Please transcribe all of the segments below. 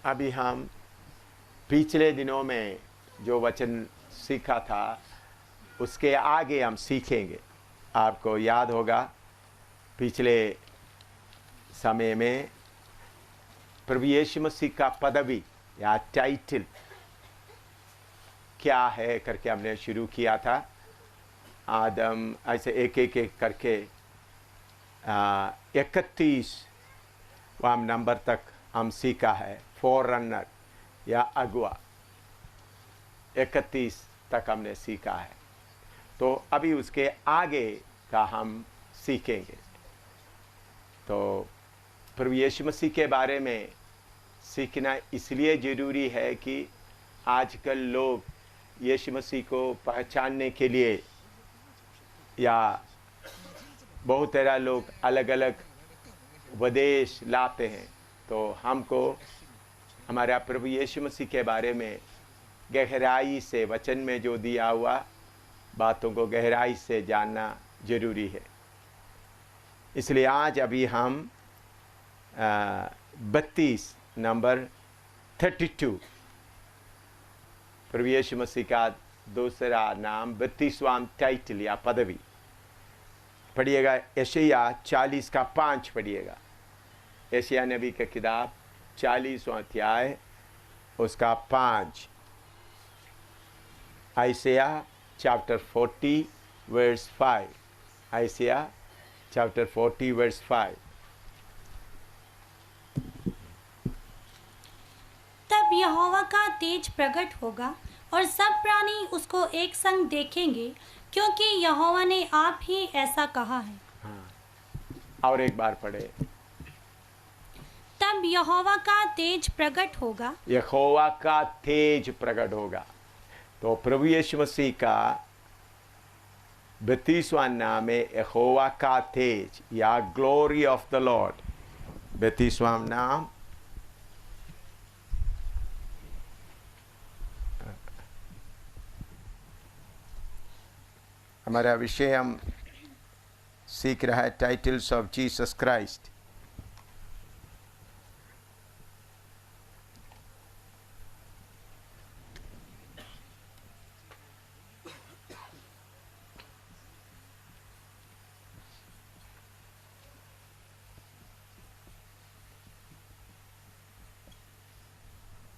अभी हम पिछले दिनों में जो वचन सीखा था उसके आगे हम सीखेंगे। आपको याद होगा पिछले समय में प्रभु यीशु मसीह का पदवी या टाइटल क्या है करके हमने शुरू किया था। आदम ऐसे एक एक करके 31वां नंबर तक हम सीखा है। फॉररनर या अगुआ 31 तक हमने सीखा है। तो अभी उसके आगे का हम सीखेंगे। तो प्रभु यीशु मसीह के बारे में सीखना इसलिए ज़रूरी है कि आजकल लोग यीशु मसीह को पहचानने के लिए या बहुत तरह लोग अलग अलग उपदेश लाते हैं। तो हमको हमारा प्रभु यीशु मसीह के बारे में गहराई से वचन में जो दिया हुआ बातों को गहराई से जानना ज़रूरी है। इसलिए आज अभी हम 32 नंबर 32 प्रभु यीशु मसीह का दूसरा नाम 32वां टाइटल या पदवी पढ़िएगा। यशायाह 40 का 5 पढ़िएगा। यशायाह नबी का किताब 40वां अध्याय उसका 5। Isaiah chapter 40 verse 5। Isaiah chapter 40 verse 5। तब यहोवा का तेज प्रकट होगा और सब प्राणी उसको एक संग देखेंगे, क्योंकि यहोवा ने आप ही ऐसा कहा है। हाँ, और एक बार पढ़े। तब यहोवा का तेज प्रकट होगा। यहोवा का तेज प्रकट होगा। तो प्रभु यीशु मसीह का 32वां नाम है यहोवा का तेज या ग्लोरी ऑफ द लॉर्ड। 32वां नाम हमारा विषय हम सीख रहा है टाइटल्स ऑफ जीसस क्राइस्ट।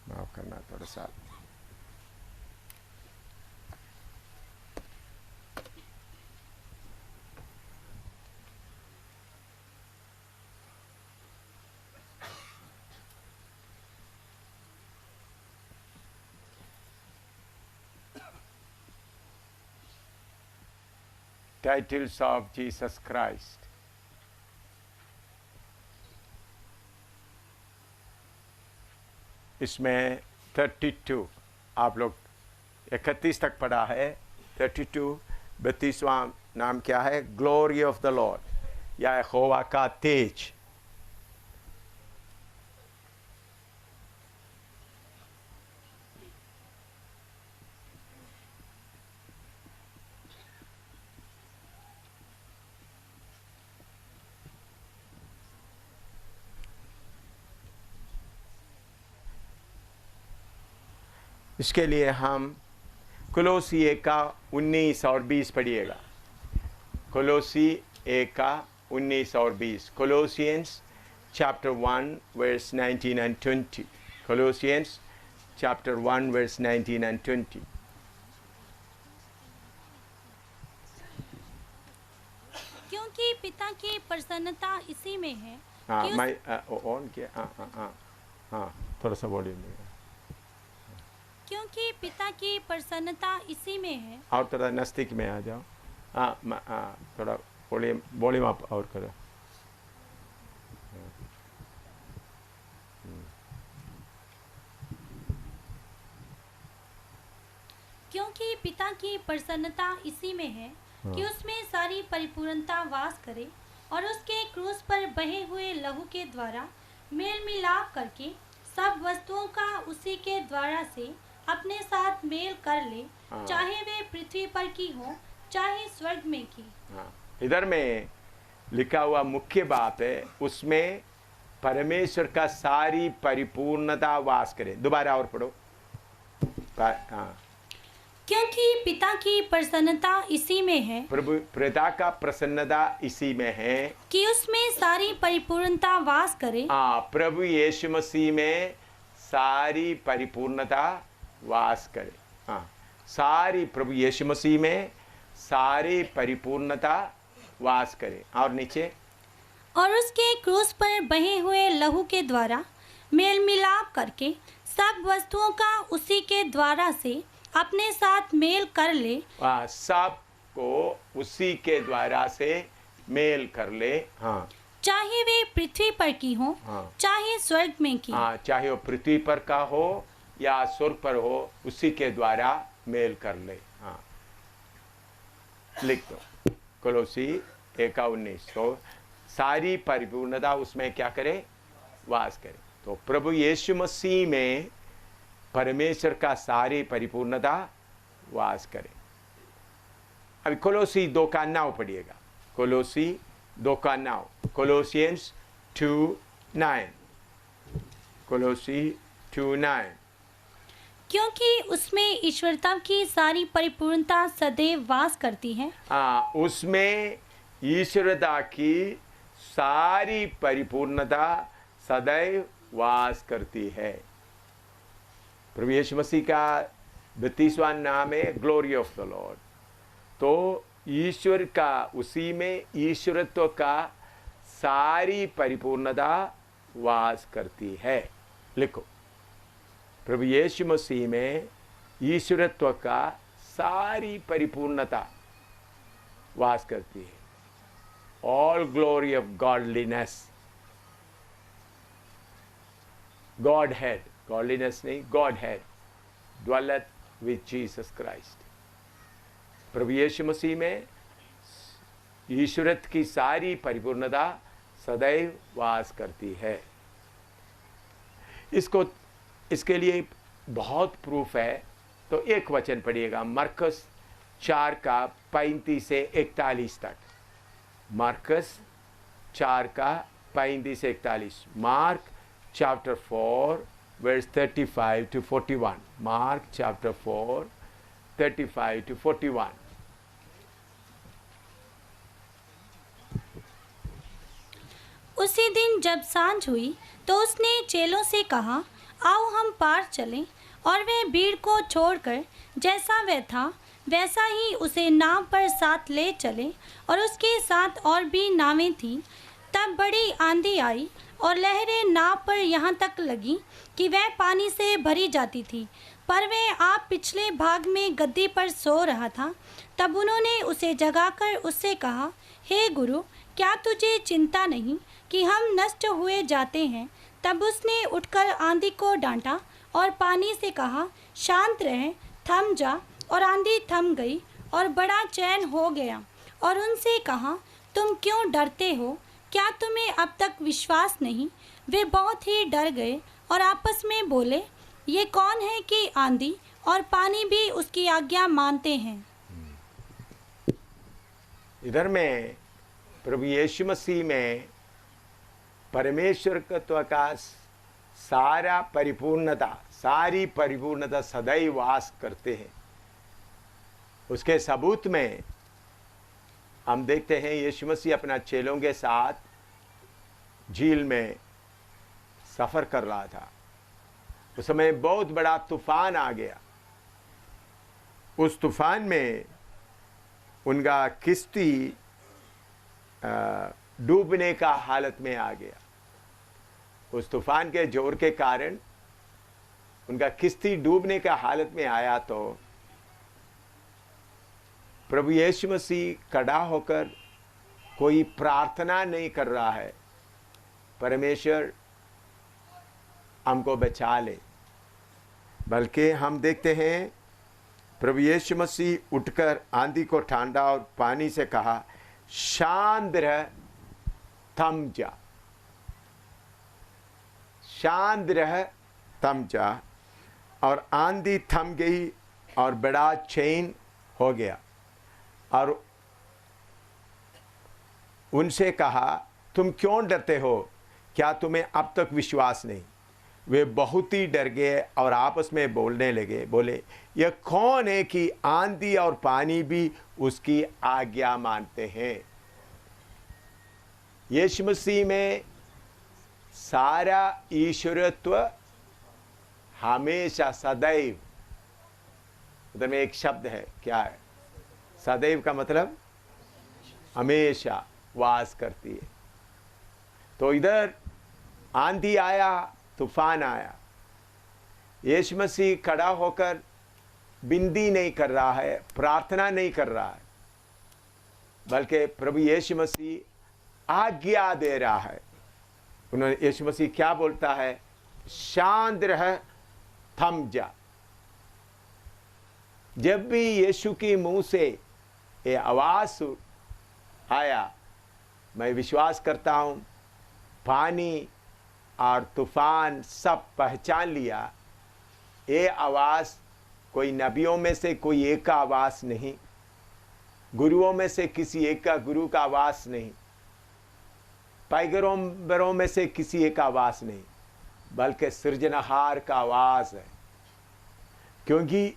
माफ करना थोड़ा सा। Titles of Jesus Christ. इसमें 32 आप लोग 31 तक पढ़ा है। 32 32वां नाम क्या है? ग्लोरी ऑफ द लॉर्ड या यहोवा का तेज। इसके लिए हम कोलोसी 1 का 19 और 20 पढ़िएगा। कोलोसी 1 का 19 और 20। Colossians chapter 1 verse 19 and 20। Colossians chapter 1 verse 19 and 20। क्योंकि पिता की प्रसन्नता इसी में है। हाँ कि मैं ऑन किया। हाँ थोड़ा सा वॉल्यूम देगा। क्योंकि पिता की प्रसन्नता इसी में है। और थोड़ा नज़दीक में आ जाओ। थोड़ा वॉल्यूम आप और करो। क्योंकि पिता की प्रसन्नता इसी में है कि उसमें सारी परिपूर्णता वास करे और उसके क्रूस पर बहे हुए लहू के द्वारा मेल मिलाप करके सब वस्तुओं का उसी के द्वारा से अपने साथ मेल कर ले, चाहे वे पृथ्वी पर की हो चाहे स्वर्ग में की। इधर में लिखा हुआ मुख्य बात है उसमें परमेश्वर का सारी परिपूर्णता वास करे। दोबारा और पढ़ो। हाँ, क्योंकि पिता की प्रसन्नता इसी में है प्रभु पिता का प्रसन्नता इसी में है कि उसमें सारी परिपूर्णता वास करे। हाँ, प्रभु यीशु मसीह में सारी परिपूर्णता वास करे। हाँ, सारी प्रभु यीशु मसीह में सारी परिपूर्णता वास करे। और नीचे, और उसके क्रूस पर बहे हुए लहू के द्वारा मेल मिलाप करके सब वस्तुओं का उसी के द्वारा से अपने साथ मेल कर ले। सब को उसी के द्वारा से मेल कर ले। हाँ, चाहे वे पृथ्वी पर की हो, हाँ, चाहे स्वर्ग में की। हाँ, चाहे वो पृथ्वी पर का हो या स्वर्ग पर हो, उसी के द्वारा मेल कर ले। हाँ, लिख दो कोलोसी 1:19। तो सारी परिपूर्णता उसमें क्या करे? वास करे। तो प्रभु यीशु मसीह में परमेश्वर का सारी परिपूर्णता वास करे। अभी कोलोसी 2:9 पढ़िएगा। कोलोसी 2:9, कोलोसियंस 2:9, कोलोसी 2:9। क्योंकि उसमें ईश्वरता की सारी परिपूर्णता सदैव वास करती है। हाँ, उसमें ईश्वरता की सारी परिपूर्णता सदैव वास करती है। प्रभु यीशु मसीह का 32वां नाम है ग्लोरी ऑफ द लॉर्ड। तो ईश्वर का, उसी में ईश्वरत्व का सारी परिपूर्णता वास करती है। लिखो, प्रभु यीशु मसीह में ईश्वरत्व का सारी परिपूर्णता वास करती है। All glory of godliness, Godhead, godliness नहीं, Godhead dwelleth with Jesus Christ। प्रभु यीशु मसीह में ईश्वरत्व की सारी परिपूर्णता सदैव वास करती है। इसके लिए बहुत प्रूफ है। तो एक वचन पढ़िएगा, मरकस 4:35 से 41 तक। मरकस 4:35 से 41। Mark chapter 4 verse 35 to 41। Mark chapter 4 35 to 41। उसी दिन जब सांझ हुई तो उसने चेलों से कहा, आओ हम पार चलें। और वे भीड़ को छोड़कर जैसा वह था वैसा ही उसे नाव पर साथ ले चले। और उसके साथ और भी नावें थीं। तब बड़ी आंधी आई और लहरें नाव पर यहाँ तक लगी कि वह पानी से भरी जाती थी। पर वह आप पिछले भाग में गद्दी पर सो रहा था। तब उन्होंने उसे जगाकर उससे कहा, हे गुरु, क्या तुझे चिंता नहीं कि हम नष्ट हुए जाते हैं? तब उसने उठकर आंधी को डांटा और पानी से कहा, शांत रह, थम जा। और आंधी थम गई और बड़ा चैन हो गया। और उनसे कहा, तुम क्यों डरते हो? क्या तुम्हें अब तक विश्वास नहीं? वे बहुत ही डर गए और आपस में बोले, ये कौन है कि आंधी और पानी भी उसकी आज्ञा मानते हैं। इधर में प्रभु यीशु मसीह में परमेश्वर तत्व का सारा परिपूर्णता, सारी परिपूर्णता सदैव वास करते हैं। उसके सबूत में हम देखते हैं यीशु मसीह अपना चेलों के साथ झील में सफ़र कर रहा था। उस समय बहुत बड़ा तूफान आ गया। उस तूफान में उनका किश्ती डूबने का हालत में आ गया। उस तूफान के जोर के कारण उनका किश्ती डूबने का हालत में आया। तो प्रभु यीशु मसीह खड़ा होकर कोई प्रार्थना नहीं कर रहा है, परमेश्वर हमको बचा ले, बल्कि हम देखते हैं प्रभु यीशु मसीह उठकर आंधी को ठंडा और पानी से कहा, शांत रह, थम जा। शांत रह, थम जा। और आंधी थम गई और बड़ा चैन हो गया। और उनसे कहा, तुम क्यों डरते हो? क्या तुम्हें अब तक विश्वास नहीं? वे बहुत ही डर गए और आपस में बोलने लगे, बोले, यह कौन है कि आंधी और पानी भी उसकी आज्ञा मानते हैं? यीशु मसीह में सारा ईश्वरत्व हमेशा सदैव, उधर में एक शब्द है, क्या है? सदैव का मतलब हमेशा वास करती है। तो इधर आंधी आया, तूफान आया, यीशु मसीह खड़ा होकर विनती नहीं कर रहा है, प्रार्थना नहीं कर रहा है, बल्कि प्रभु यीशु मसीह आज्ञा दे रहा है। उन्होंने यीशु मसीह क्या बोलता है? शांत रह, थम जा। जब भी यीशु के मुंह से ये आवाज आया, मैं विश्वास करता हूं पानी और तूफान सब पहचान लिया, ये आवाज कोई नबियों में से कोई एक का आवाज नहीं, गुरुओं में से किसी एक का गुरु का आवाज नहीं, पैगंबरों में से किसी एक का आवाज नहीं, बल्कि सृजनहार का आवाज है। क्योंकि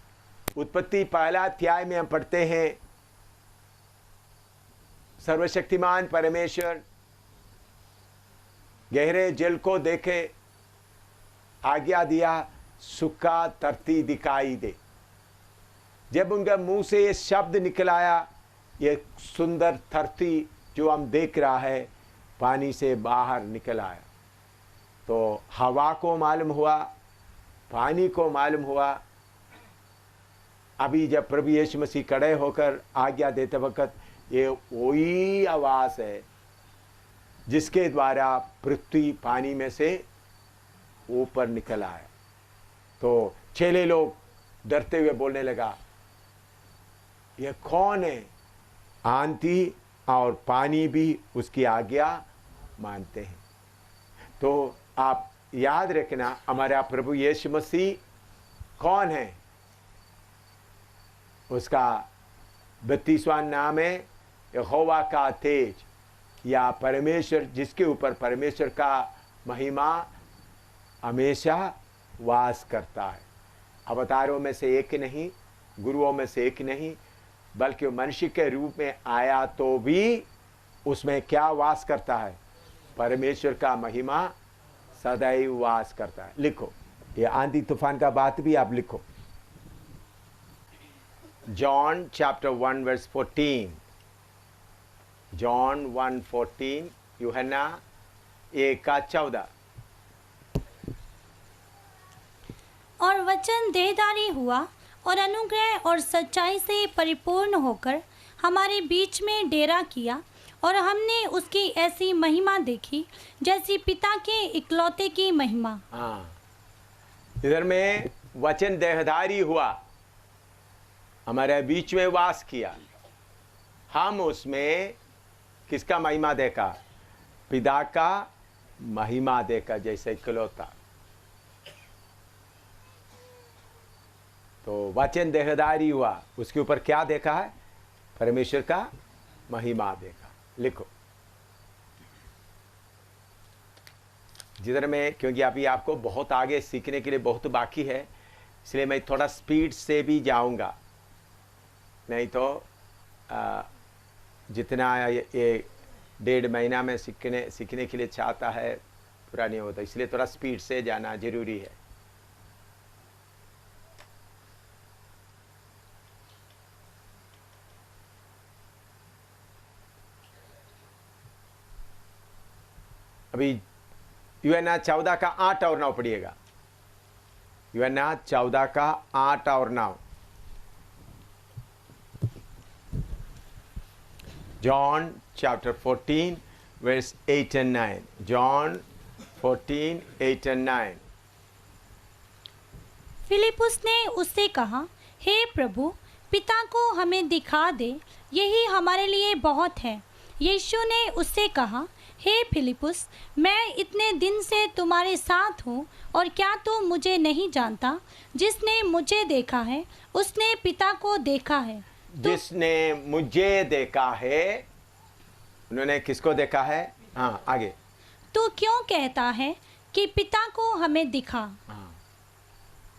उत्पत्ति पहला अध्याय में हम पढ़ते हैं, सर्वशक्तिमान परमेश्वर गहरे जल को देखे, आज्ञा दिया, सूखा धरती दिखाई दे। जब उनका मुंह से ये शब्द निकल आया, ये सुंदर धरती जो हम देख रहा है पानी से बाहर निकल आया। तो हवा को मालूम हुआ, पानी को मालूम हुआ। अभी जब प्रभु यीशु मसीह खड़े होकर आज्ञा देते वक्त, ये वही आवाज है जिसके द्वारा पृथ्वी पानी में से ऊपर निकल आया। तो चेले लोग डरते हुए बोलने लगा, यह कौन है? आंधी और पानी भी उसकी आज्ञा मानते हैं। तो आप याद रखना, हमारा प्रभु यीशु मसीह कौन है? उसका 32वां नाम है यहोवा का तेज, या परमेश्वर, जिसके ऊपर परमेश्वर का महिमा हमेशा वास करता है। अवतारों में से एक नहीं, गुरुओं में से एक नहीं, बल्कि मनुष्य के रूप में आया तो भी उसमें क्या वास करता है? परमेश्वर का महिमा सदैव वास करता है। लिखो, ये आंधी तूफान का बात भी आप लिखो। जॉन चैप्टर 1 वर्स 14, जॉन 1:14, यूहन्ना 1:14। और वचन देहधारी हुआ और अनुग्रह और सच्चाई से परिपूर्ण होकर हमारे बीच में डेरा किया, और हमने उसकी ऐसी महिमा देखी जैसी पिता के इकलौते की महिमा। हाँ, इधर में वचन देहधारी हुआ, हमारे बीच में वास किया। हम उसमें किसका महिमा देखा? पिता का महिमा देखा, जैसे इकलौता। तो वचन देहधारी हुआ, उसके ऊपर क्या देखा है? परमेश्वर का महिमा देखा। लिखो, जिधर में, क्योंकि अभी आपको बहुत आगे सीखने के लिए बहुत बाकी है, इसलिए मैं थोड़ा स्पीड से भी जाऊंगा, नहीं तो जितना ये 1.5 महीना में सीखने के लिए चाहता है पूरा नहीं होता, इसलिए थोड़ा स्पीड से जाना जरूरी है। अभी यूहन्ना 14 का 8 और 9 पढ़िएगा। यूहन्ना 14 का 8 और 9। John chapter 14 verse 8 and 9. John 14, 8 and 9. Philip ने उससे कहा, हे प्रभु, पिता को हमें दिखा दे, यही हमारे लिए बहुत है। यीशु ने उससे कहा, हे फिलिपुस, मैं इतने दिन से तुम्हारे साथ हूँ और क्या तू मुझे नहीं जानता? जिसने मुझे देखा है उसने पिता को देखा है। जिसने मुझे देखा है, उन्होंने किसको देखा है? हाँ, आगे। तू क्यों कहता है कि पिता को हमें दिखा?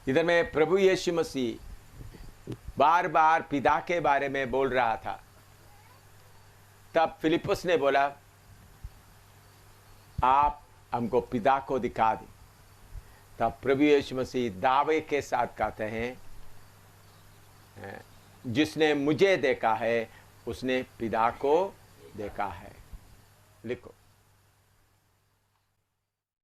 इधर में प्रभु यीशु मसीह बार बार पिता के बारे में बोल रहा था। तब फिलिप्पुस ने बोला, आप हमको पिता को दिखा दे। तब प्रभु यीशु मसीह दावे के साथ कहते हैं, जिसने मुझे देखा है उसने पिता को देखा है। लिखो।